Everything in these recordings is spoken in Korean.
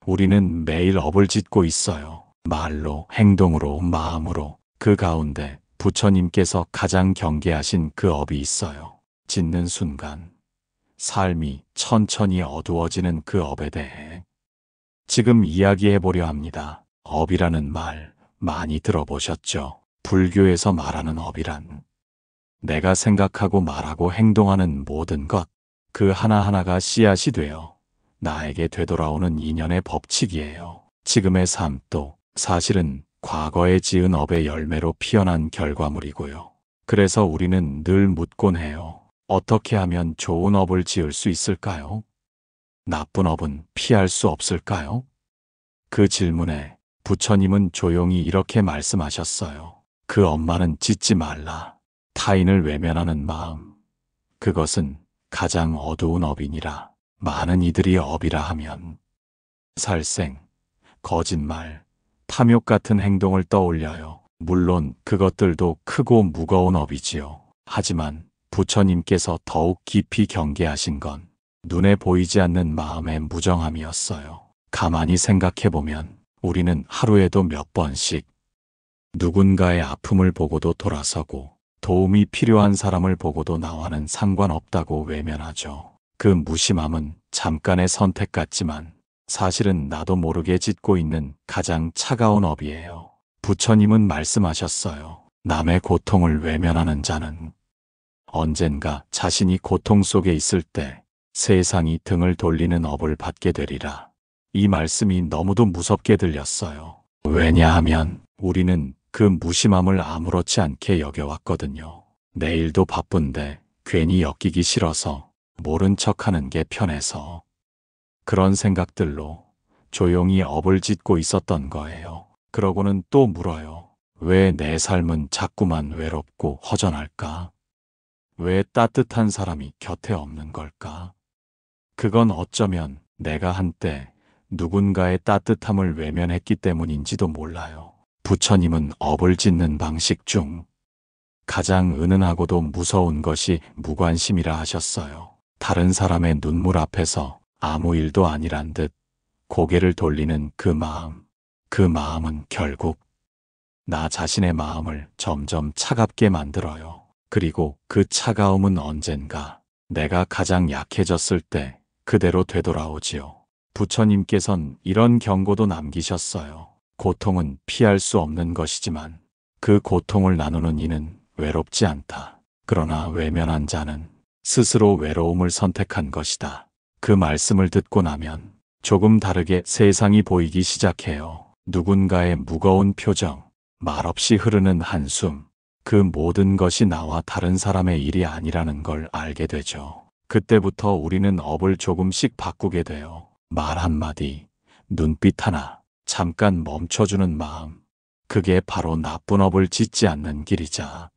우리는 매일 업을 짓고 있어요. 말로, 행동으로, 마음으로. 그 가운데 부처님께서 가장 경계하신 그 업이 있어요. 짓는 순간 삶이 천천히 어두워지는 그 업에 대해 지금 이야기해 보려 합니다. 업이라는 말 많이 들어보셨죠? 불교에서 말하는 업이란 내가 생각하고 말하고 행동하는 모든 것, 그 하나하나가 씨앗이 되어 나에게 되돌아오는 인연의 법칙이에요. 지금의 삶도 사실은 과거에 지은 업의 열매로 피어난 결과물이고요. 그래서 우리는 늘 묻곤 해요. 어떻게 하면 좋은 업을 지을 수 있을까요? 나쁜 업은 피할 수 없을까요? 그 질문에 부처님은 조용히 이렇게 말씀하셨어요. 그 업만은 짓지 말라. 타인을 외면하는 마음, 그것은 가장 어두운 업이니라. 많은 이들이 업이라 하면 살생, 거짓말, 탐욕 같은 행동을 떠올려요. 물론 그것들도 크고 무거운 업이지요. 하지만 부처님께서 더욱 깊이 경계하신 건 눈에 보이지 않는 마음의 무정함이었어요. 가만히 생각해보면 우리는 하루에도 몇 번씩 누군가의 아픔을 보고도 돌아서고 도움이 필요한 사람을 보고도 나와는 상관없다고 외면하죠. 그 무심함은 잠깐의 선택 같지만 사실은 나도 모르게 짓고 있는 가장 차가운 업이에요. 부처님은 말씀하셨어요. 남의 고통을 외면하는 자는 언젠가 자신이 고통 속에 있을 때 세상이 등을 돌리는 업을 받게 되리라. 이 말씀이 너무도 무섭게 들렸어요. 왜냐하면 우리는 그 무심함을 아무렇지 않게 여겨왔거든요. 내일도 바쁜데 괜히 엮이기 싫어서 모른 척하는 게 편해서 그런 생각들로 조용히 업을 짓고 있었던 거예요. 그러고는 또 물어요. 왜 내 삶은 자꾸만 외롭고 허전할까? 왜 따뜻한 사람이 곁에 없는 걸까? 그건 어쩌면 내가 한때 누군가의 따뜻함을 외면했기 때문인지도 몰라요. 부처님은 업을 짓는 방식 중 가장 은은하고도 무서운 것이 무관심이라 하셨어요. 다른 사람의 눈물 앞에서 아무 일도 아니란 듯 고개를 돌리는 그 마음. 그 마음은 결국 나 자신의 마음을 점점 차갑게 만들어요. 그리고 그 차가움은 언젠가 내가 가장 약해졌을 때 그대로 되돌아오지요. 부처님께선 이런 경고도 남기셨어요. 고통은 피할 수 없는 것이지만 그 고통을 나누는 이는 외롭지 않다. 그러나 외면한 자는 스스로 외로움을 선택한 것이다. 그 말씀을 듣고 나면 조금 다르게 세상이 보이기 시작해요. 누군가의 무거운 표정, 말없이 흐르는 한숨, 그 모든 것이 나와 다른 사람의 일이 아니라는 걸 알게 되죠. 그때부터 우리는 업을 조금씩 바꾸게 돼요. 말 한마디, 눈빛 하나, 잠깐 멈춰주는 마음. 그게 바로 나쁜 업을 짓지 않는 길이자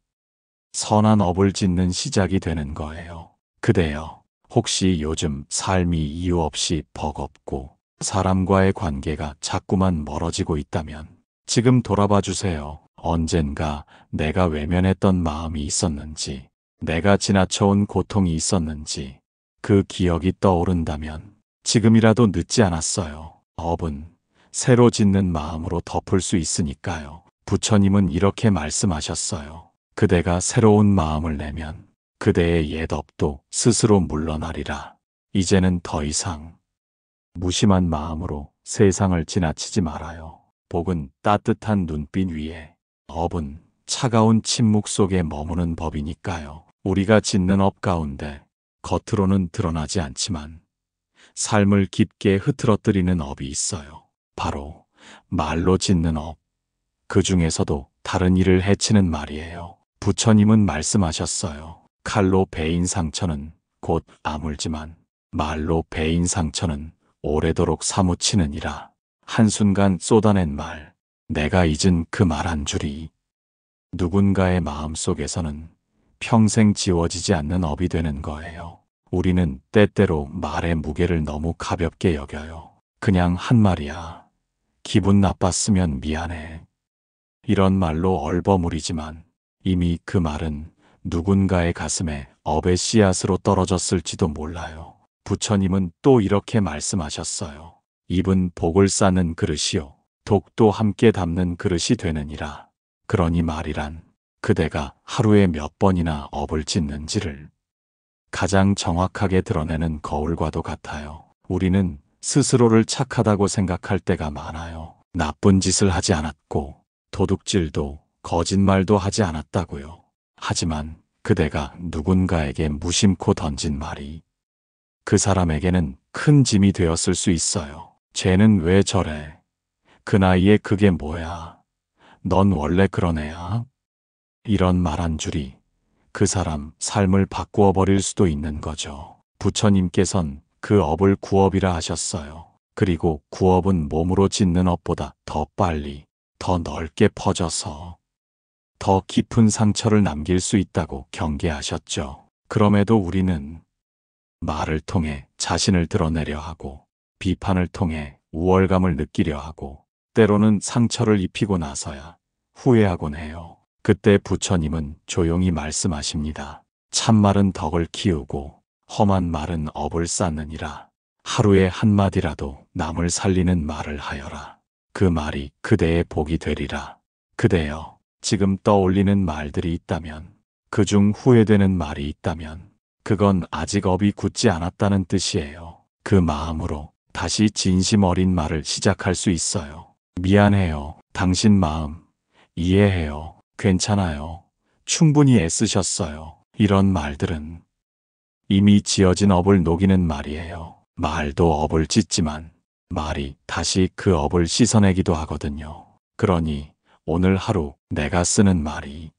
선한 업을 짓는 시작이 되는 거예요. 그대여, 혹시 요즘 삶이 이유 없이 버겁고 사람과의 관계가 자꾸만 멀어지고 있다면 지금 돌아봐 주세요. 언젠가 내가 외면했던 마음이 있었는지, 내가 지나쳐온 고통이 있었는지, 그 기억이 떠오른다면 지금이라도 늦지 않았어요. 업은 새로 짓는 마음으로 덮을 수 있으니까요. 부처님은 이렇게 말씀하셨어요. 그대가 새로운 마음을 내면 그대의 옛 업도 스스로 물러나리라. 이제는 더 이상 무심한 마음으로 세상을 지나치지 말아요. 복은 따뜻한 눈빛 위에, 업은 차가운 침묵 속에 머무는 법이니까요. 우리가 짓는 업 가운데 겉으로는 드러나지 않지만 삶을 깊게 흐트러뜨리는 업이 있어요. 바로 말로 짓는 업. 그 중에서도 다른 이를 해치는 말이에요. 부처님은 말씀하셨어요. 칼로 베인 상처는 곧 아물지만 말로 베인 상처는 오래도록 사무치느니라. 한순간 쏟아낸 말, 내가 잊은 그 말 한 줄이 누군가의 마음속에서는 평생 지워지지 않는 업이 되는 거예요. 우리는 때때로 말의 무게를 너무 가볍게 여겨요. 그냥 한 말이야. 기분 나빴으면 미안해. 이런 말로 얼버무리지만 이미 그 말은 누군가의 가슴에 업의 씨앗으로 떨어졌을지도 몰라요. 부처님은 또 이렇게 말씀하셨어요. 입은 복을 쌓는 그릇이요 독도 함께 담는 그릇이 되느니라. 그러니 말이란 그대가 하루에 몇 번이나 업을 짓는지를 가장 정확하게 드러내는 거울과도 같아요. 우리는 스스로를 착하다고 생각할 때가 많아요. 나쁜 짓을 하지 않았고 도둑질도 거짓말도 하지 않았다고요. 하지만 그대가 누군가에게 무심코 던진 말이 그 사람에게는 큰 짐이 되었을 수 있어요. 쟤는 왜 저래? 그 나이에 그게 뭐야? 넌 원래 그런 애야? 이런 말 한 줄이 그 사람 삶을 바꾸어 버릴 수도 있는 거죠. 부처님께선 그 업을 구업이라 하셨어요. 그리고 구업은 몸으로 짓는 업보다 더 빨리, 더 넓게 퍼져서 더 깊은 상처를 남길 수 있다고 경계하셨죠. 그럼에도 우리는 말을 통해 자신을 드러내려 하고 비판을 통해 우월감을 느끼려 하고 때로는 상처를 입히고 나서야 후회하곤 해요. 그때 부처님은 조용히 말씀하십니다. 참말은 덕을 키우고 험한 말은 업을 쌓느니라. 하루에 한마디라도 남을 살리는 말을 하여라. 그 말이 그대의 복이 되리라. 그대여, 지금 떠올리는 말들이 있다면, 그중 후회되는 말이 있다면 그건 아직 업이 굳지 않았다는 뜻이에요. 그 마음으로 다시 진심 어린 말을 시작할 수 있어요. 미안해요. 당신 마음 이해해요. 괜찮아요. 충분히 애쓰셨어요. 이런 말들은 이미 지어진 업을 녹이는 말이에요. 말도 업을 짓지만 말이 다시 그 업을 씻어내기도 하거든요. 그러니 오늘 하루 내가 쓰는 말이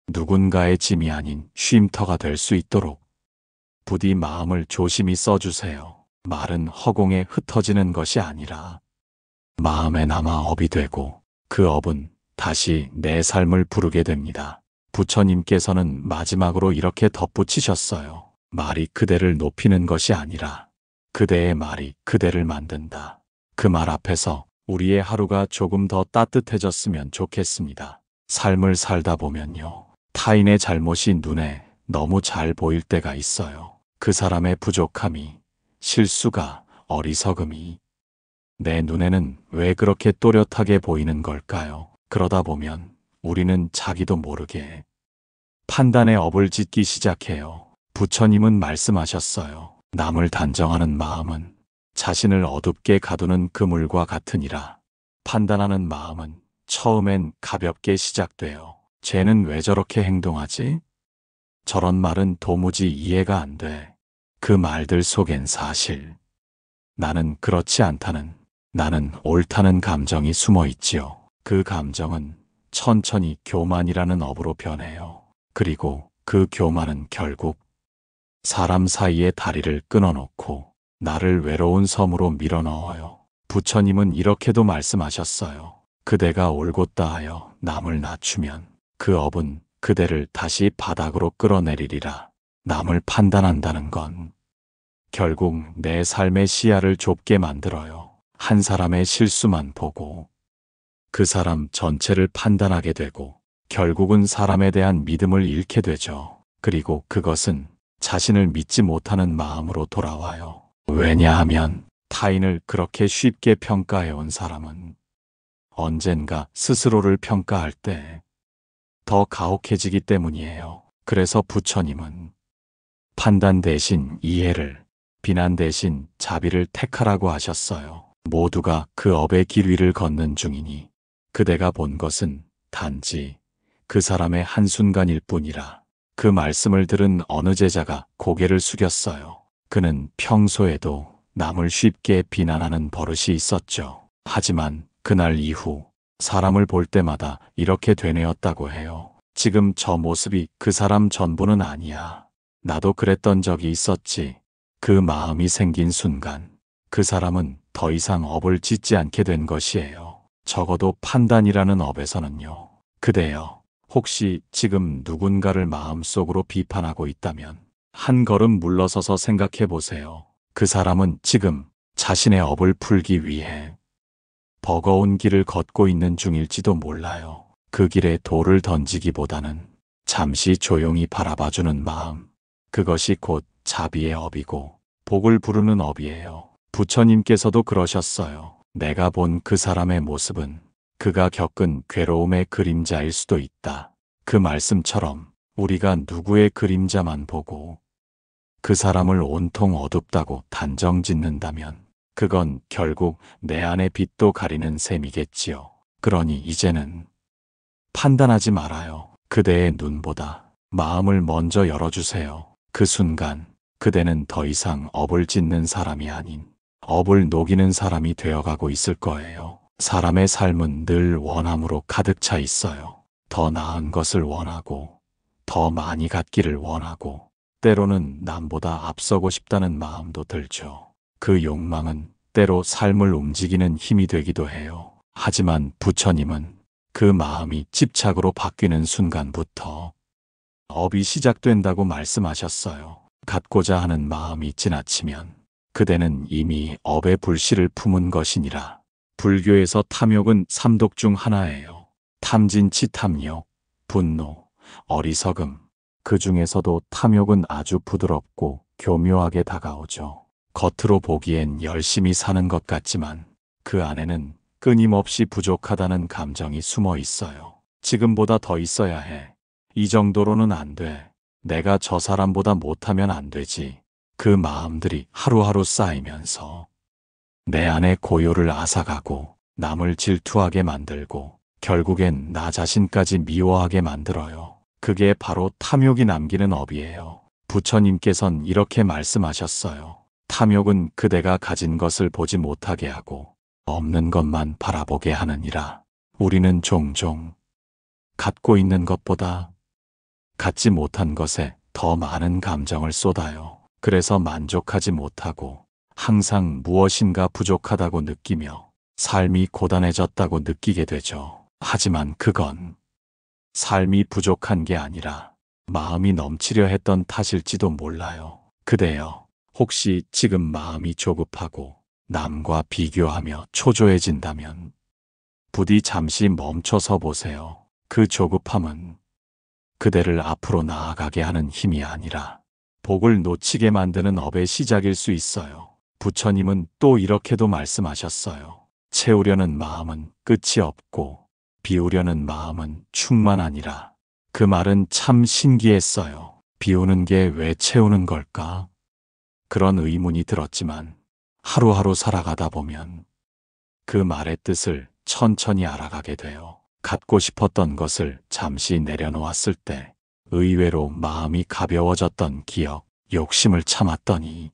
누군가의 짐이 아닌 쉼터가 될 수 있도록 부디 마음을 조심히 써주세요. 말은 허공에 흩어지는 것이 아니라 마음에 남아 업이 되고 그 업은 다시 내 삶을 부르게 됩니다. 부처님께서는 마지막으로 이렇게 덧붙이셨어요. 말이 그대를 높이는 것이 아니라 그대의 말이 그대를 만든다. 그 말 앞에서 우리의 하루가 조금 더 따뜻해졌으면 좋겠습니다. 삶을 살다 보면요. 타인의 잘못이 눈에 너무 잘 보일 때가 있어요. 그 사람의 부족함이, 실수가, 어리석음이 내 눈에는 왜 그렇게 또렷하게 보이는 걸까요? 그러다 보면 우리는 자기도 모르게 판단의 업을 짓기 시작해요. 부처님은 말씀하셨어요. 남을 단정하는 마음은 자신을 어둡게 가두는 그물과 같으니라. 판단하는 마음은 처음엔 가볍게 시작돼요. 쟤는 왜 저렇게 행동하지? 저런 말은 도무지 이해가 안 돼. 그 말들 속엔 사실 나는 그렇지 않다는, 나는 옳다는 감정이 숨어 있지요. 그 감정은 천천히 교만이라는 업으로 변해요. 그리고 그 교만은 결국 사람 사이의 다리를 끊어놓고 나를 외로운 섬으로 밀어넣어요. 부처님은 이렇게도 말씀하셨어요. 그대가 올곧다 하여 남을 낮추면 그 업은 그대를 다시 바닥으로 끌어내리리라. 남을 판단한다는 건 결국 내 삶의 시야를 좁게 만들어요. 한 사람의 실수만 보고 그 사람 전체를 판단하게 되고 결국은 사람에 대한 믿음을 잃게 되죠. 그리고 그것은 자신을 믿지 못하는 마음으로 돌아와요. 왜냐하면 타인을 그렇게 쉽게 평가해온 사람은 언젠가 스스로를 평가할 때 더 가혹해지기 때문이에요. 그래서 부처님은 판단 대신 이해를, 비난 대신 자비를 택하라고 하셨어요. 모두가 그 업의 길 위를 걷는 중이니 그대가 본 것은 단지 그 사람의 한순간일 뿐이라. 그 말씀을 들은 어느 제자가 고개를 숙였어요. 그는 평소에도 남을 쉽게 비난하는 버릇이 있었죠. 하지만 그날 이후 사람을 볼 때마다 이렇게 되뇌었다고 해요. 지금 저 모습이 그 사람 전부는 아니야. 나도 그랬던 적이 있었지. 그 마음이 생긴 순간 그 사람은 더 이상 업을 짓지 않게 된 것이에요. 적어도 판단이라는 업에서는요. 그대여, 혹시 지금 누군가를 마음속으로 비판하고 있다면 한 걸음 물러서서 생각해 보세요. 그 사람은 지금 자신의 업을 풀기 위해 버거운 길을 걷고 있는 중일지도 몰라요. 그 길에 돌을 던지기보다는 잠시 조용히 바라봐주는 마음, 그것이 곧 자비의 업이고 복을 부르는 업이에요. 부처님께서도 그러셨어요. 내가 본 그 사람의 모습은 그가 겪은 괴로움의 그림자일 수도 있다. 그 말씀처럼 우리가 누구의 그림자만 보고 그 사람을 온통 어둡다고 단정 짓는다면 그건 결국 내 안의 빛도 가리는 셈이겠지요. 그러니 이제는 판단하지 말아요. 그대의 눈보다 마음을 먼저 열어주세요. 그 순간 그대는 더 이상 업을 짓는 사람이 아닌 업을 녹이는 사람이 되어가고 있을 거예요. 사람의 삶은 늘 원함으로 가득 차 있어요. 더 나은 것을 원하고 더 많이 갖기를 원하고 때로는 남보다 앞서고 싶다는 마음도 들죠. 그 욕망은 때로 삶을 움직이는 힘이 되기도 해요. 하지만 부처님은 그 마음이 집착으로 바뀌는 순간부터 업이 시작된다고 말씀하셨어요. 갖고자 하는 마음이 지나치면 그대는 이미 업의 불씨를 품은 것이니라. 불교에서 탐욕은 삼독 중 하나예요. 탐진치 탐욕, 분노, 어리석음. 그 중에서도 탐욕은 아주 부드럽고 교묘하게 다가오죠. 겉으로 보기엔 열심히 사는 것 같지만 그 안에는 끊임없이 부족하다는 감정이 숨어 있어요. 지금보다 더 있어야 해. 이 정도로는 안 돼. 내가 저 사람보다 못하면 안 되지. 그 마음들이 하루하루 쌓이면서 내 안의 고요를 앗아가고 남을 질투하게 만들고 결국엔 나 자신까지 미워하게 만들어요. 그게 바로 탐욕이 남기는 업이에요. 부처님께선 이렇게 말씀하셨어요. 탐욕은 그대가 가진 것을 보지 못하게 하고 없는 것만 바라보게 하느니라. 우리는 종종 갖고 있는 것보다 갖지 못한 것에 더 많은 감정을 쏟아요. 그래서 만족하지 못하고 항상 무엇인가 부족하다고 느끼며 삶이 고단해졌다고 느끼게 되죠. 하지만 그건 삶이 부족한 게 아니라 마음이 넘치려 했던 탓일지도 몰라요. 그대여, 혹시 지금 마음이 조급하고 남과 비교하며 초조해진다면 부디 잠시 멈춰서 보세요. 그 조급함은 그대를 앞으로 나아가게 하는 힘이 아니라 복을 놓치게 만드는 업의 시작일 수 있어요. 부처님은 또 이렇게도 말씀하셨어요. 채우려는 마음은 끝이 없고 비우려는 마음은 충만하니라. 그 말은 참 신기했어요. 비우는 게 왜 채우는 걸까? 그런 의문이 들었지만 하루하루 살아가다 보면 그 말의 뜻을 천천히 알아가게 돼요. 갖고 싶었던 것을 잠시 내려놓았을 때 의외로 마음이 가벼워졌던 기억, 욕심을 참았더니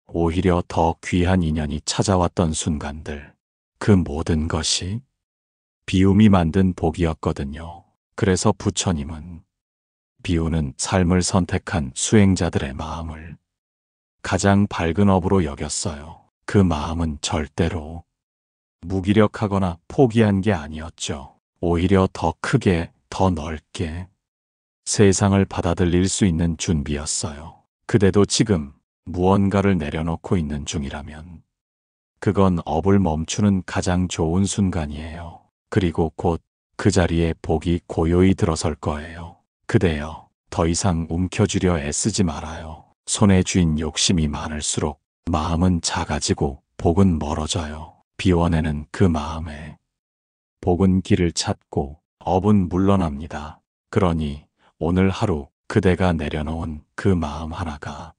오히려 더 귀한 인연이 찾아왔던 순간들, 그 모든 것이 비움이 만든 복이었거든요. 그래서 부처님은 비우는 삶을 선택한 수행자들의 마음을 가장 밝은 업으로 여겼어요. 그 마음은 절대로 무기력하거나 포기한 게 아니었죠. 오히려 더 크게, 더 넓게 세상을 받아들일 수 있는 준비였어요. 그대도 지금 무언가를 내려놓고 있는 중이라면 그건 업을 멈추는 가장 좋은 순간이에요. 그리고 곧 그 자리에 복이 고요히 들어설 거예요. 그대여, 더 이상 움켜쥐려 애쓰지 말아요. 손에 쥔 욕심이 많을수록 마음은 작아지고 복은 멀어져요. 비워내는 그 마음에 복은 길을 찾고 업은 물러납니다. 그러니 오늘 하루 그대가 내려놓은 그 마음 하나가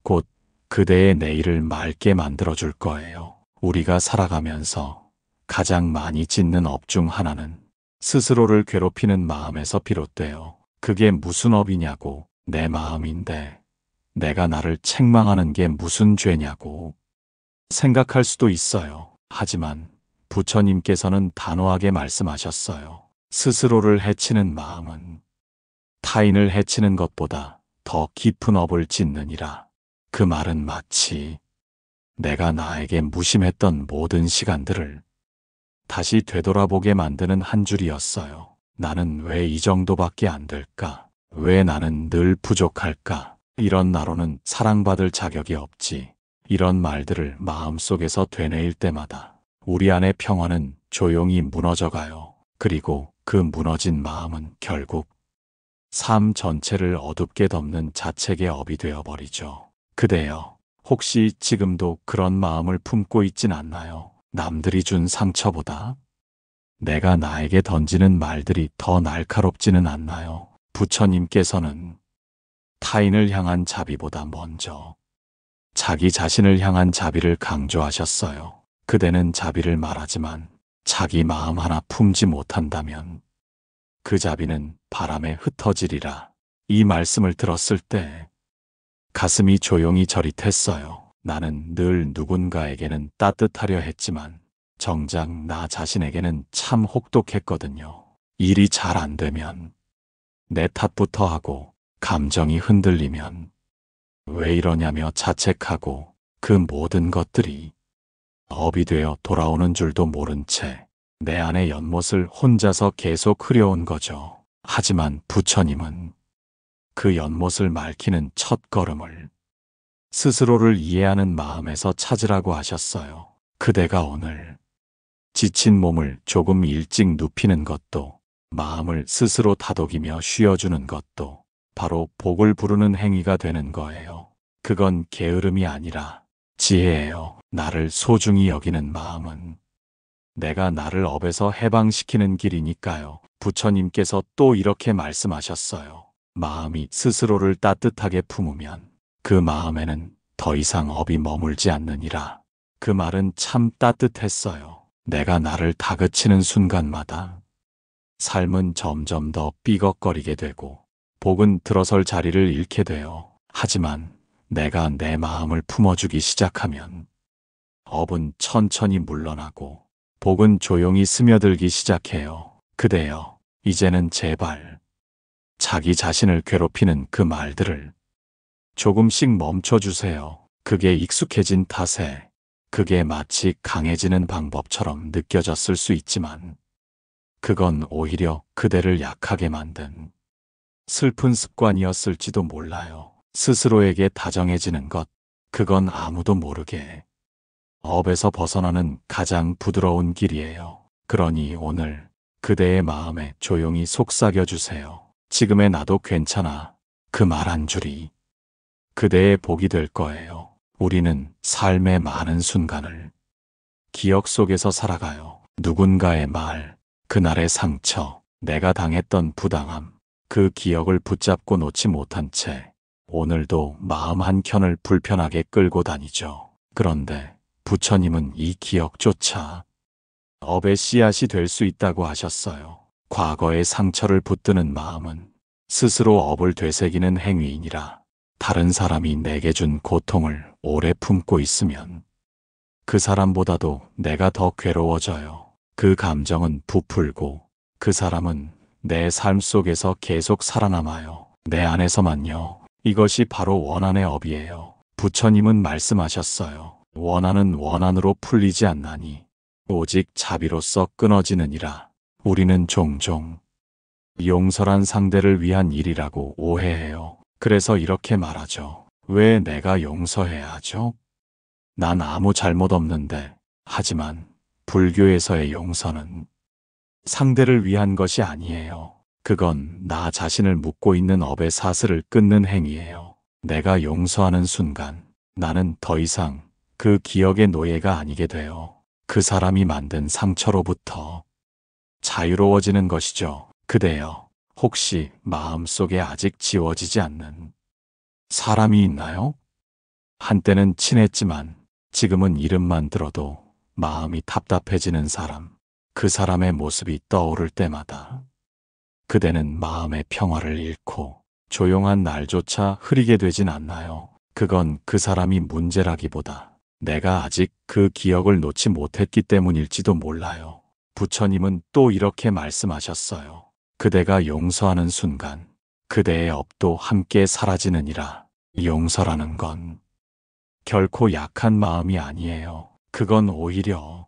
곧 그대의 내일을 맑게 만들어줄 거예요. 우리가 살아가면서 가장 많이 짓는 업 중 하나는 스스로를 괴롭히는 마음에서 비롯돼요. 그게 무슨 업이냐고. 내 마음인데 내가 나를 책망하는 게 무슨 죄냐고 생각할 수도 있어요. 하지만 부처님께서는 단호하게 말씀하셨어요. 스스로를 해치는 마음은 타인을 해치는 것보다 더 깊은 업을 짓느니라. 그 말은 마치 내가 나에게 무심했던 모든 시간들을 다시 되돌아보게 만드는 한 줄이었어요. 나는 왜 이 정도밖에 안 될까? 왜 나는 늘 부족할까? 이런 나로는 사랑받을 자격이 없지. 이런 말들을 마음속에서 되뇌일 때마다 우리 안의 평화는 조용히 무너져가요. 그리고 그 무너진 마음은 결국 삶 전체를 어둡게 덮는 자책의 업이 되어버리죠. 그대여, 혹시 지금도 그런 마음을 품고 있진 않나요? 남들이 준 상처보다 내가 나에게 던지는 말들이 더 날카롭지는 않나요? 부처님께서는 타인을 향한 자비보다 먼저 자기 자신을 향한 자비를 강조하셨어요. 그대는 자비를 말하지만 자기 마음 하나 품지 못한다면 그 자비는 바람에 흩어지리라. 이 말씀을 들었을 때 가슴이 조용히 저릿했어요. 나는 늘 누군가에게는 따뜻하려 했지만 정작 나 자신에게는 참 혹독했거든요. 일이 잘 안 되면 내 탓부터 하고 감정이 흔들리면 왜 이러냐며 자책하고 그 모든 것들이 업이 되어 돌아오는 줄도 모른 채 내 안의 연못을 혼자서 계속 흐려온 거죠. 하지만 부처님은 그 연못을 맑히는 첫 걸음을 스스로를 이해하는 마음에서 찾으라고 하셨어요. 그대가 오늘 지친 몸을 조금 일찍 눕히는 것도 마음을 스스로 다독이며 쉬어주는 것도 바로 복을 부르는 행위가 되는 거예요. 그건 게으름이 아니라 지혜예요. 나를 소중히 여기는 마음은 내가 나를 업에서 해방시키는 길이니까요. 부처님께서 또 이렇게 말씀하셨어요. 마음이 스스로를 따뜻하게 품으면 그 마음에는 더 이상 업이 머물지 않느니라. 그 말은 참 따뜻했어요. 내가 나를 다그치는 순간마다 삶은 점점 더 삐걱거리게 되고 복은 들어설 자리를 잃게 돼요. 하지만 내가 내 마음을 품어주기 시작하면 업은 천천히 물러나고 복은 조용히 스며들기 시작해요. 그대여, 이제는 제발 자기 자신을 괴롭히는 그 말들을 조금씩 멈춰주세요. 그게 익숙해진 탓에 그게 마치 강해지는 방법처럼 느껴졌을 수 있지만 그건 오히려 그대를 약하게 만든 슬픈 습관이었을지도 몰라요. 스스로에게 다정해지는 것, 그건 아무도 모르게 업에서 벗어나는 가장 부드러운 길이에요. 그러니 오늘 그대의 마음에 조용히 속삭여 주세요. 지금의 나도 괜찮아. 그 말 한 줄이 그대의 복이 될 거예요. 우리는 삶의 많은 순간을 기억 속에서 살아가요. 누군가의 말, 그날의 상처, 내가 당했던 부당함, 그 기억을 붙잡고 놓지 못한 채 오늘도 마음 한켠을 불편하게 끌고 다니죠. 그런데 부처님은 이 기억조차 업의 씨앗이 될 수 있다고 하셨어요. 과거의 상처를 붙드는 마음은 스스로 업을 되새기는 행위이니라. 다른 사람이 내게 준 고통을 오래 품고 있으면 그 사람보다도 내가 더 괴로워져요. 그 감정은 부풀고 그 사람은 내 삶 속에서 계속 살아남아요. 내 안에서만요. 이것이 바로 원한의 업이에요. 부처님은 말씀하셨어요. 원한은 원한으로 풀리지 않나니 오직 자비로써 끊어지느니라. 우리는 종종 용서란 상대를 위한 일이라고 오해해요. 그래서 이렇게 말하죠. 왜 내가 용서해야 하죠? 난 아무 잘못 없는데. 하지만 불교에서의 용서는 상대를 위한 것이 아니에요. 그건 나 자신을 묶고 있는 업의 사슬을 끊는 행위예요. 내가 용서하는 순간 나는 더 이상 그 기억의 노예가 아니게 돼요. 그 사람이 만든 상처로부터 자유로워지는 것이죠. 그대여, 혹시 마음속에 아직 지워지지 않는 사람이 있나요? 한때는 친했지만 지금은 이름만 들어도 마음이 답답해지는 사람. 그 사람의 모습이 떠오를 때마다 그대는 마음의 평화를 잃고 조용한 날조차 흐리게 되진 않나요? 그건 그 사람이 문제라기보다 내가 아직 그 기억을 놓지 못했기 때문일지도 몰라요. 부처님은 또 이렇게 말씀하셨어요. 그대가 용서하는 순간 그대의 업도 함께 사라지느니라. 용서라는 건 결코 약한 마음이 아니에요. 그건 오히려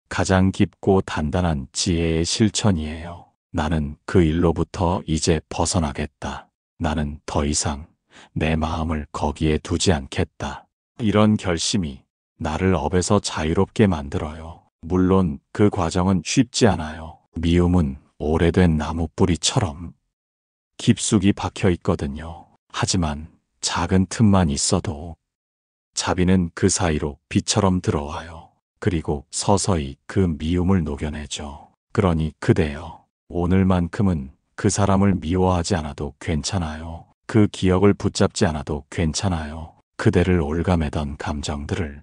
가장 깊고 단단한 지혜의 실천이에요. 나는 그 일로부터 이제 벗어나겠다. 나는 더 이상 내 마음을 거기에 두지 않겠다. 이런 결심이 나를 업에서 자유롭게 만들어요. 물론 그 과정은 쉽지 않아요. 미움은 오래된 나무 뿌리처럼 깊숙이 박혀 있거든요. 하지만 작은 틈만 있어도 자비는 그 사이로 비처럼 들어와요. 그리고 서서히 그 미움을 녹여내죠. 그러니 그대여, 오늘만큼은 그 사람을 미워하지 않아도 괜찮아요. 그 기억을 붙잡지 않아도 괜찮아요. 그대를 올가매던 감정들을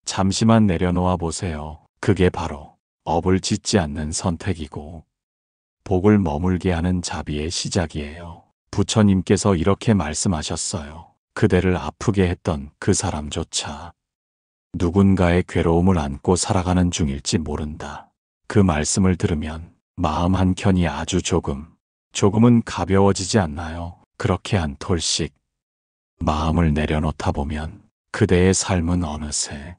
잠시만 내려놓아 보세요. 그게 바로 업을 짓지 않는 선택이고 복을 머물게 하는 자비의 시작이에요. 부처님께서 이렇게 말씀하셨어요. 그대를 아프게 했던 그 사람조차 누군가의 괴로움을 안고 살아가는 중일지 모른다. 그 말씀을 들으면 마음 한켠이 아주 조금은 가벼워지지 않나요? 그렇게 한 톨씩 마음을 내려놓다 보면 그대의 삶은 어느새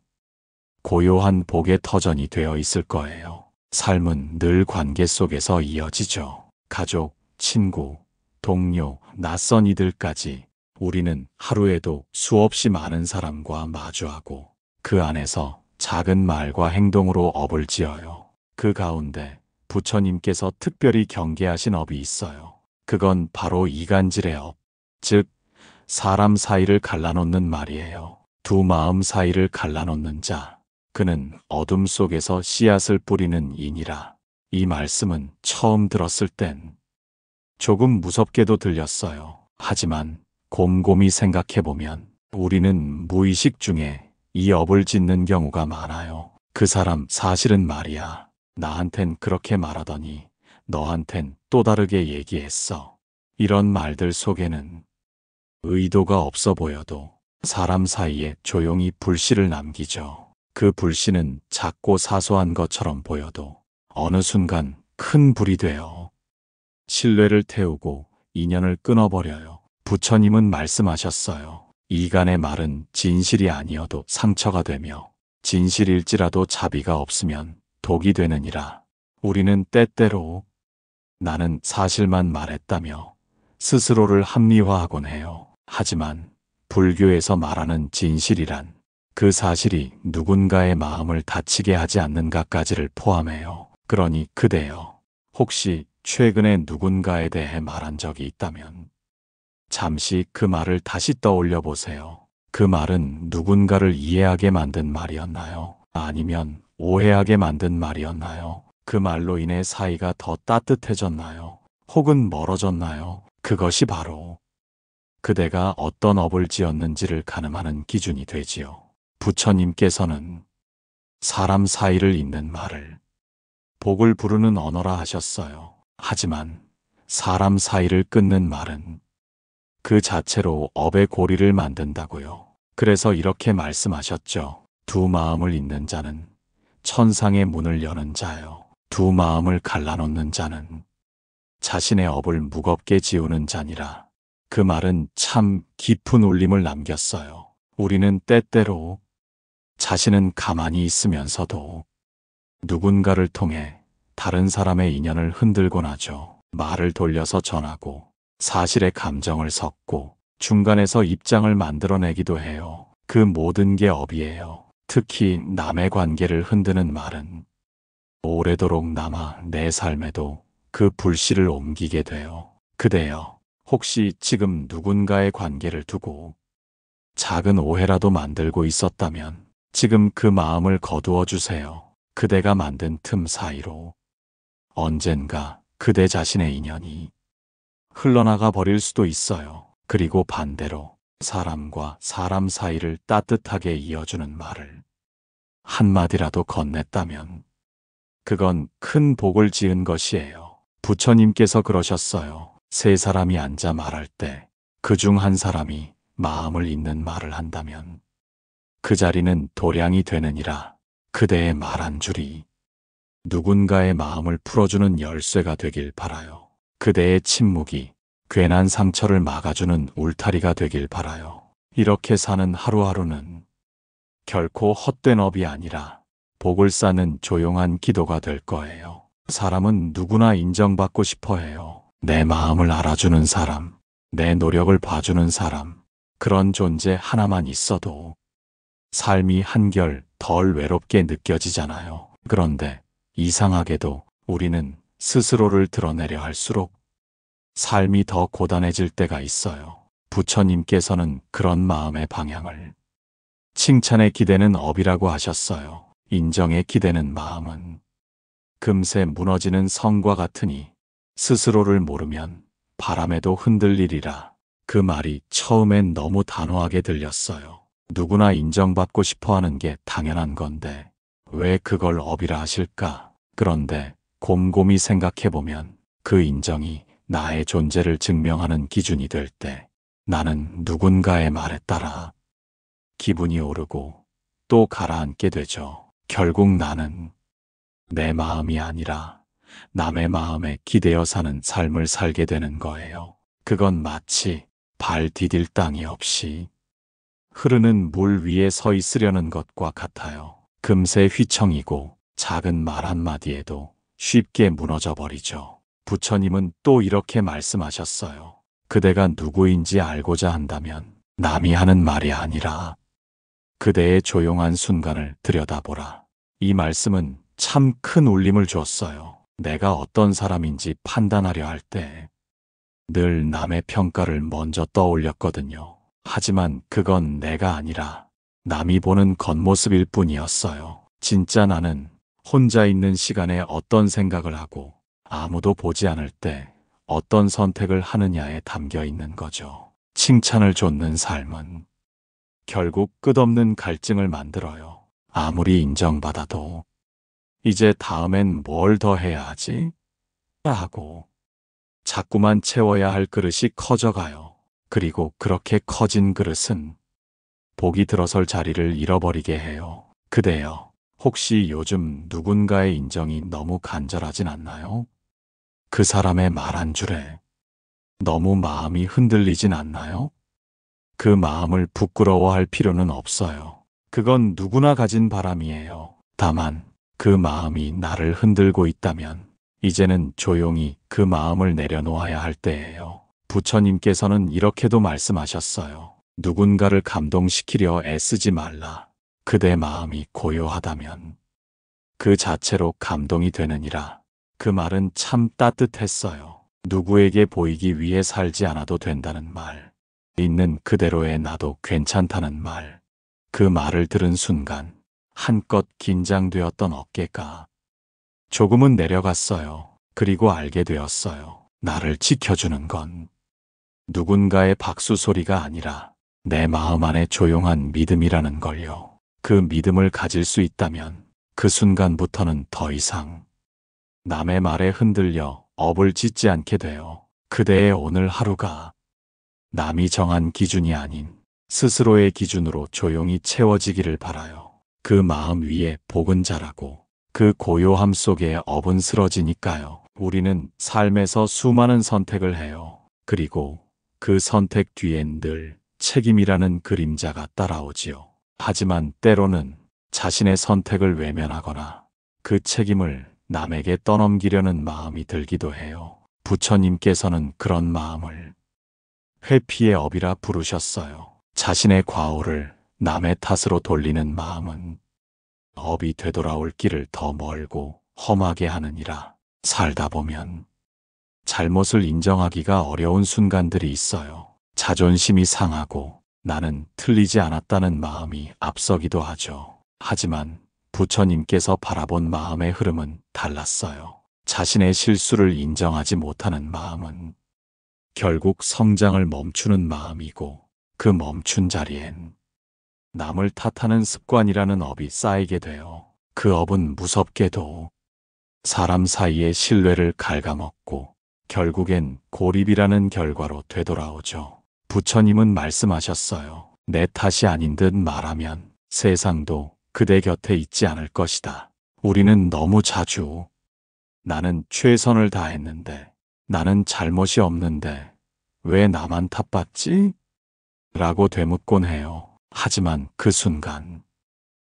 고요한 복의 터전이 되어 있을 거예요. 삶은 늘 관계 속에서 이어지죠. 가족, 친구, 동료, 낯선 이들까지 우리는 하루에도 수없이 많은 사람과 마주하고 그 안에서 작은 말과 행동으로 업을 지어요. 그 가운데 부처님께서 특별히 경계하신 업이 있어요. 그건 바로 이간질의 업, 즉 사람 사이를 갈라놓는 말이에요. 두 마음 사이를 갈라놓는 자, 그는 어둠 속에서 씨앗을 뿌리는 인이라. 이 말씀은 처음 들었을 땐 조금 무섭게도 들렸어요. 하지만 곰곰이 생각해보면 우리는 무의식 중에 이 업을 짓는 경우가 많아요. 그 사람 사실은 말이야, 나한텐 그렇게 말하더니 너한텐 또 다르게 얘기했어. 이런 말들 속에는 의도가 없어 보여도 사람 사이에 조용히 불씨를 남기죠. 그 불씨는 작고 사소한 것처럼 보여도 어느 순간 큰 불이 되어 신뢰를 태우고 인연을 끊어버려요. 부처님은 말씀하셨어요. 이간의 말은 진실이 아니어도 상처가 되며 진실일지라도 자비가 없으면 독이 되느니라. 우리는 때때로 나는 사실만 말했다며 스스로를 합리화하곤 해요. 하지만 불교에서 말하는 진실이란 그 사실이 누군가의 마음을 다치게 하지 않는가까지를 포함해요. 그러니 그대여, 혹시 최근에 누군가에 대해 말한 적이 있다면 잠시 그 말을 다시 떠올려 보세요. 그 말은 누군가를 이해하게 만든 말이었나요? 아니면 오해하게 만든 말이었나요? 그 말로 인해 사이가 더 따뜻해졌나요? 혹은 멀어졌나요? 그것이 바로 그대가 어떤 업을 지었는지를 가늠하는 기준이 되지요. 부처님께서는 사람 사이를 잇는 말을 복을 부르는 언어라 하셨어요. 하지만 사람 사이를 끊는 말은 그 자체로 업의 고리를 만든다고요. 그래서 이렇게 말씀하셨죠. 두 마음을 잇는 자는 천상의 문을 여는 자요. 두 마음을 갈라놓는 자는 자신의 업을 무겁게 지우는 자니라. 그 말은 참 깊은 울림을 남겼어요. 우리는 때때로 자신은 가만히 있으면서도 누군가를 통해 다른 사람의 인연을 흔들곤 하죠. 말을 돌려서 전하고 사실의 감정을 섞고 중간에서 입장을 만들어내기도 해요. 그 모든 게 업이에요. 특히 남의 관계를 흔드는 말은 오래도록 남아 내 삶에도 그 불씨를 옮기게 돼요. 그대여, 혹시 지금 누군가의 관계를 두고 작은 오해라도 만들고 있었다면 지금 그 마음을 거두어 주세요. 그대가 만든 틈 사이로 언젠가 그대 자신의 인연이 흘러나가 버릴 수도 있어요. 그리고 반대로 사람과 사람 사이를 따뜻하게 이어주는 말을 한마디라도 건넸다면 그건 큰 복을 지은 것이에요. 부처님께서 그러셨어요. 세 사람이 앉아 말할 때 그 중 한 사람이 마음을 잇는 말을 한다면 그 자리는 도량이 되느니라. 그대의 말 한 줄이 누군가의 마음을 풀어주는 열쇠가 되길 바라요. 그대의 침묵이 괜한 상처를 막아주는 울타리가 되길 바라요. 이렇게 사는 하루하루는 결코 헛된 업이 아니라 복을 쌓는 조용한 기도가 될 거예요. 사람은 누구나 인정받고 싶어 해요. 내 마음을 알아주는 사람, 내 노력을 봐주는 사람, 그런 존재 하나만 있어도 삶이 한결 덜 외롭게 느껴지잖아요. 그런데 이상하게도 우리는 스스로를 드러내려 할수록 삶이 더 고단해질 때가 있어요. 부처님께서는 그런 마음의 방향을 칭찬에 기대는 업이라고 하셨어요. 인정에 기대는 마음은 금세 무너지는 성과 같으니 스스로를 모르면 바람에도 흔들리리라. 그 말이 처음엔 너무 단호하게 들렸어요. 누구나 인정받고 싶어 하는 게 당연한 건데 왜 그걸 업이라 하실까? 그런데 곰곰이 생각해보면 그 인정이 나의 존재를 증명하는 기준이 될 때 나는 누군가의 말에 따라 기분이 오르고 또 가라앉게 되죠. 결국 나는 내 마음이 아니라 남의 마음에 기대어 사는 삶을 살게 되는 거예요. 그건 마치 발 디딜 땅이 없이 흐르는 물 위에 서 있으려는 것과 같아요. 금세 휘청이고 작은 말 한마디에도 쉽게 무너져 버리죠. 부처님은 또 이렇게 말씀하셨어요. 그대가 누구인지 알고자 한다면 남이 하는 말이 아니라 그대의 조용한 순간을 들여다보라. 이 말씀은 참 큰 울림을 줬어요. 내가 어떤 사람인지 판단하려 할 때 늘 남의 평가를 먼저 떠올렸거든요. 하지만 그건 내가 아니라 남이 보는 겉모습일 뿐이었어요. 진짜 나는 혼자 있는 시간에 어떤 생각을 하고 아무도 보지 않을 때 어떤 선택을 하느냐에 담겨 있는 거죠. 칭찬을 좇는 삶은 결국 끝없는 갈증을 만들어요. 아무리 인정받아도 이제 다음엔 뭘 더 해야 하지? 하고 자꾸만 채워야 할 그릇이 커져가요. 그리고 그렇게 커진 그릇은 복이 들어설 자리를 잃어버리게 해요. 그대여, 혹시 요즘 누군가의 인정이 너무 간절하진 않나요? 그 사람의 말 한 줄에 너무 마음이 흔들리진 않나요? 그 마음을 부끄러워할 필요는 없어요. 그건 누구나 가진 바람이에요. 다만 그 마음이 나를 흔들고 있다면 이제는 조용히 그 마음을 내려놓아야 할 때예요. 부처님께서는 이렇게도 말씀하셨어요. 누군가를 감동시키려 애쓰지 말라. 그대 마음이 고요하다면 그 자체로 감동이 되느니라. 그 말은 참 따뜻했어요. 누구에게 보이기 위해 살지 않아도 된다는 말. 있는 그대로의 나도 괜찮다는 말. 그 말을 들은 순간 한껏 긴장되었던 어깨가 조금은 내려갔어요. 그리고 알게 되었어요. 나를 지켜주는 건 누군가의 박수 소리가 아니라 내 마음 안의 조용한 믿음이라는 걸요. 그 믿음을 가질 수 있다면 그 순간부터는 더 이상 남의 말에 흔들려 업을 짓지 않게 돼요. 그대의 오늘 하루가 남이 정한 기준이 아닌 스스로의 기준으로 조용히 채워지기를 바라요. 그 마음 위에 복은 자라고 그 고요함 속에 업은 쓰러지니까요. 우리는 삶에서 수많은 선택을 해요. 그리고 그 선택 뒤엔 늘 책임이라는 그림자가 따라오지요. 하지만 때로는 자신의 선택을 외면하거나 그 책임을 남에게 떠넘기려는 마음이 들기도 해요. 부처님께서는 그런 마음을 회피의 업이라 부르셨어요. 자신의 과오를 남의 탓으로 돌리는 마음은 업이 되돌아올 길을 더 멀고 험하게 하느니라. 살다 보면 잘못을 인정하기가 어려운 순간들이 있어요. 자존심이 상하고 나는 틀리지 않았다는 마음이 앞서기도 하죠. 하지만 부처님께서 바라본 마음의 흐름은 달랐어요. 자신의 실수를 인정하지 못하는 마음은 결국 성장을 멈추는 마음이고 그 멈춘 자리엔 남을 탓하는 습관이라는 업이 쌓이게 돼요. 그 업은 무섭게도 사람 사이의 신뢰를 갉아먹고 결국엔 고립이라는 결과로 되돌아오죠. 부처님은 말씀하셨어요. 내 탓이 아닌 듯 말하면 세상도 그대 곁에 있지 않을 것이다. 우리는 너무 자주 나는 최선을 다했는데 나는 잘못이 없는데 왜 나만 탓받지? 라고 되묻곤 해요. 하지만 그 순간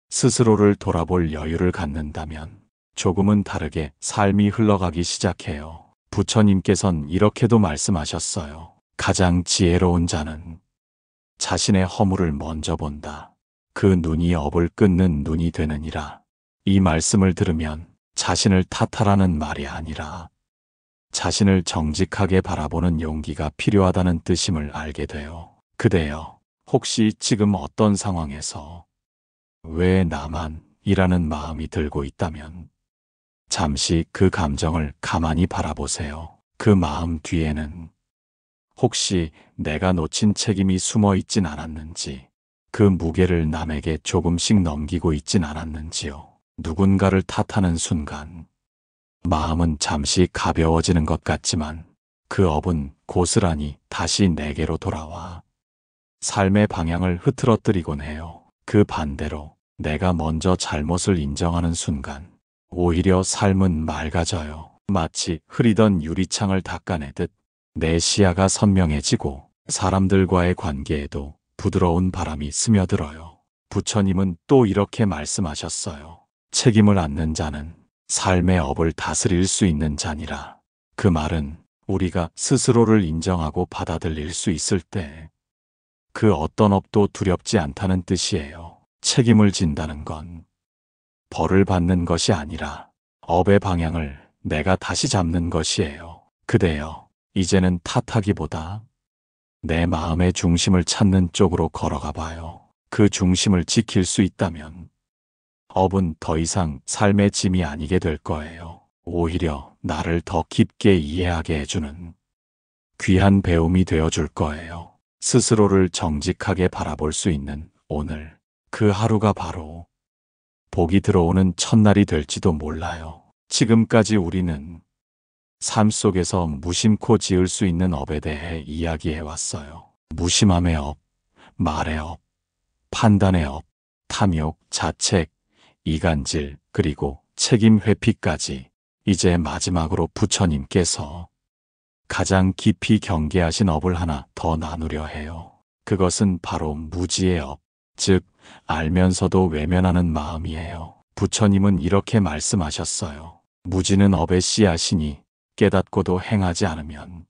스스로를 돌아볼 여유를 갖는다면 조금은 다르게 삶이 흘러가기 시작해요. 부처님께선 이렇게도 말씀하셨어요. 가장 지혜로운 자는 자신의 허물을 먼저 본다. 그 눈이 업을 끊는 눈이 되느니라. 이 말씀을 들으면 자신을 탓하라는 말이 아니라 자신을 정직하게 바라보는 용기가 필요하다는 뜻임을 알게 돼요. 그대여, 혹시 지금 어떤 상황에서 왜 나만 이라는 마음이 들고 있다면 잠시 그 감정을 가만히 바라보세요. 그 마음 뒤에는 혹시 내가 놓친 책임이 숨어 있진 않았는지, 그 무게를 남에게 조금씩 넘기고 있진 않았는지요. 누군가를 탓하는 순간 마음은 잠시 가벼워지는 것 같지만 그 업은 고스란히 다시 내게로 돌아와 삶의 방향을 흐트러뜨리곤 해요. 그 반대로 내가 먼저 잘못을 인정하는 순간 오히려 삶은 맑아져요. 마치 흐리던 유리창을 닦아내듯 내 시야가 선명해지고 사람들과의 관계에도 부드러운 바람이 스며들어요. 부처님은 또 이렇게 말씀하셨어요. 책임을 안는 자는 삶의 업을 다스릴 수 있는 자니라. 그 말은 우리가 스스로를 인정하고 받아들일 수 있을 때 그 어떤 업도 두렵지 않다는 뜻이에요. 책임을 진다는 건 벌을 받는 것이 아니라 업의 방향을 내가 다시 잡는 것이에요. 그대여, 이제는 탓하기보다 내 마음의 중심을 찾는 쪽으로 걸어가 봐요. 그 중심을 지킬 수 있다면 업은 더 이상 삶의 짐이 아니게 될 거예요. 오히려 나를 더 깊게 이해하게 해주는 귀한 배움이 되어줄 거예요. 스스로를 정직하게 바라볼 수 있는 오늘, 그 하루가 바로 복이 들어오는 첫날이 될지도 몰라요. 지금까지 우리는 삶 속에서 무심코 지을 수 있는 업에 대해 이야기해왔어요. 무심함의 업, 말의 업, 판단의 업, 탐욕, 자책, 이간질, 그리고 책임 회피까지. 이제 마지막으로 부처님께서 가장 깊이 경계하신 업을 하나 더 나누려 해요. 그것은 바로 무지의 업, 즉 알면서도 외면하는 마음이에요. 부처님은 이렇게 말씀하셨어요. 무지는 업의 씨앗이니 깨닫고도 행하지 않으면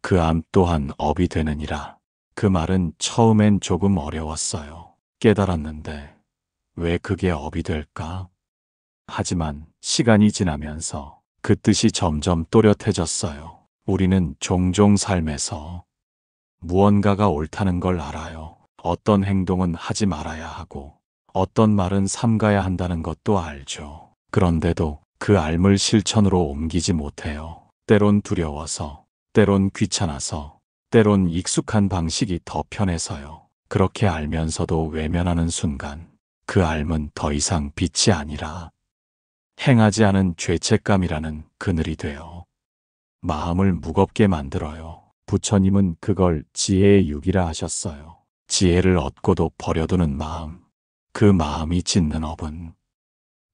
그 암 또한 업이 되느니라. 그 말은 처음엔 조금 어려웠어요. 깨달았는데 왜 그게 업이 될까? 하지만 시간이 지나면서 그 뜻이 점점 또렷해졌어요. 우리는 종종 삶에서 무언가가 옳다는 걸 알아요. 어떤 행동은 하지 말아야 하고 어떤 말은 삼가야 한다는 것도 알죠. 그런데도 그 알을 실천으로 옮기지 못해요. 때론 두려워서, 때론 귀찮아서, 때론 익숙한 방식이 더 편해서요. 그렇게 알면서도 외면하는 순간 그 알은 더 이상 빛이 아니라 행하지 않은 죄책감이라는 그늘이 되어 마음을 무겁게 만들어요. 부처님은 그걸 지혜의 육이라 하셨어요. 지혜를 얻고도 버려두는 마음, 그 마음이 짓는 업은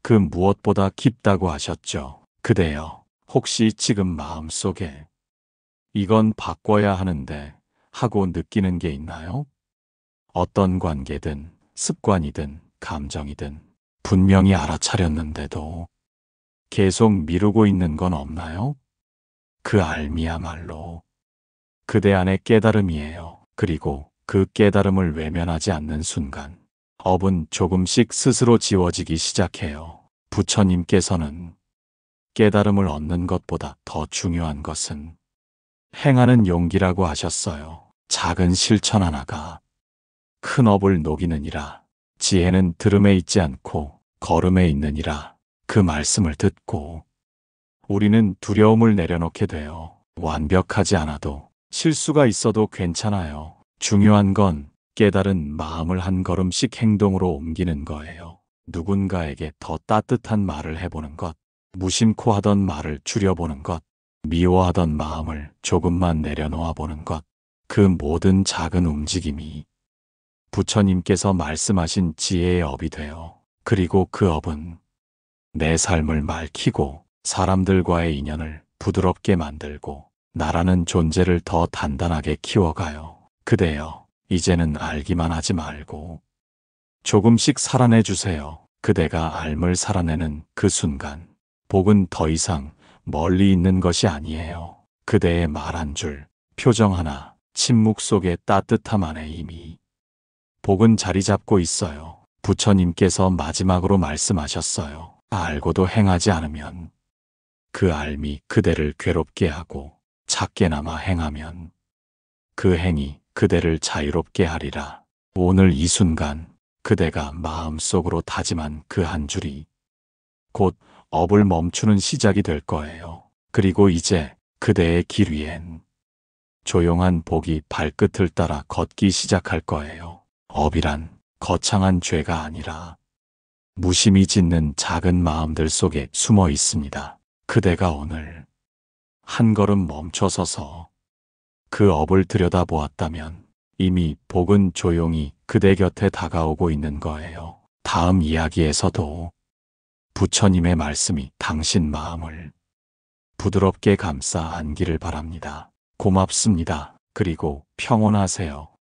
그 무엇보다 깊다고 하셨죠. 그대여, 혹시 지금 마음속에 이건 바꿔야 하는데 하고 느끼는 게 있나요? 어떤 관계든 습관이든 감정이든 분명히 알아차렸는데도 계속 미루고 있는 건 없나요? 그 알미야말로 그대 안의 깨달음이에요. 그리고 그 깨달음을 외면하지 않는 순간 업은 조금씩 스스로 지워지기 시작해요. 부처님께서는 깨달음을 얻는 것보다 더 중요한 것은 행하는 용기라고 하셨어요. 작은 실천 하나가 큰 업을 녹이느니라. 지혜는 들음에 있지 않고 걸음에 있느니라. 그 말씀을 듣고 우리는 두려움을 내려놓게 돼요. 완벽하지 않아도, 실수가 있어도 괜찮아요. 중요한 건 깨달은 마음을 한 걸음씩 행동으로 옮기는 거예요. 누군가에게 더 따뜻한 말을 해보는 것, 무심코 하던 말을 줄여보는 것, 미워하던 마음을 조금만 내려놓아 보는 것, 그 모든 작은 움직임이 부처님께서 말씀하신 지혜의 업이 돼요. 그리고 그 업은 내 삶을 맑히고 사람들과의 인연을 부드럽게 만들고 나라는 존재를 더 단단하게 키워가요. 그대여, 이제는 알기만 하지 말고 조금씩 살아내 주세요. 그대가 알을 살아내는 그 순간 복은 더 이상 멀리 있는 것이 아니에요. 그대의 말 한 줄, 표정 하나, 침묵 속의 따뜻함 안에 이미 복은 자리 잡고 있어요. 부처님께서 마지막으로 말씀하셨어요. 알고도 행하지 않으면 그 알미 그대를 괴롭게 하고 작게나마 행하면 그 행이 그대를 자유롭게 하리라. 오늘 이 순간 그대가 마음속으로 다짐한 그 한 줄이 곧 업을 멈추는 시작이 될 거예요. 그리고 이제 그대의 길 위엔 조용한 복이 발끝을 따라 걷기 시작할 거예요. 업이란 거창한 죄가 아니라 무심히 짓는 작은 마음들 속에 숨어 있습니다. 그대가 오늘 한 걸음 멈춰서서 그 업을 들여다보았다면 이미 복은 조용히 그대 곁에 다가오고 있는 거예요. 다음 이야기에서도 부처님의 말씀이 당신 마음을 부드럽게 감싸 안기를 바랍니다. 고맙습니다. 그리고 평온하세요.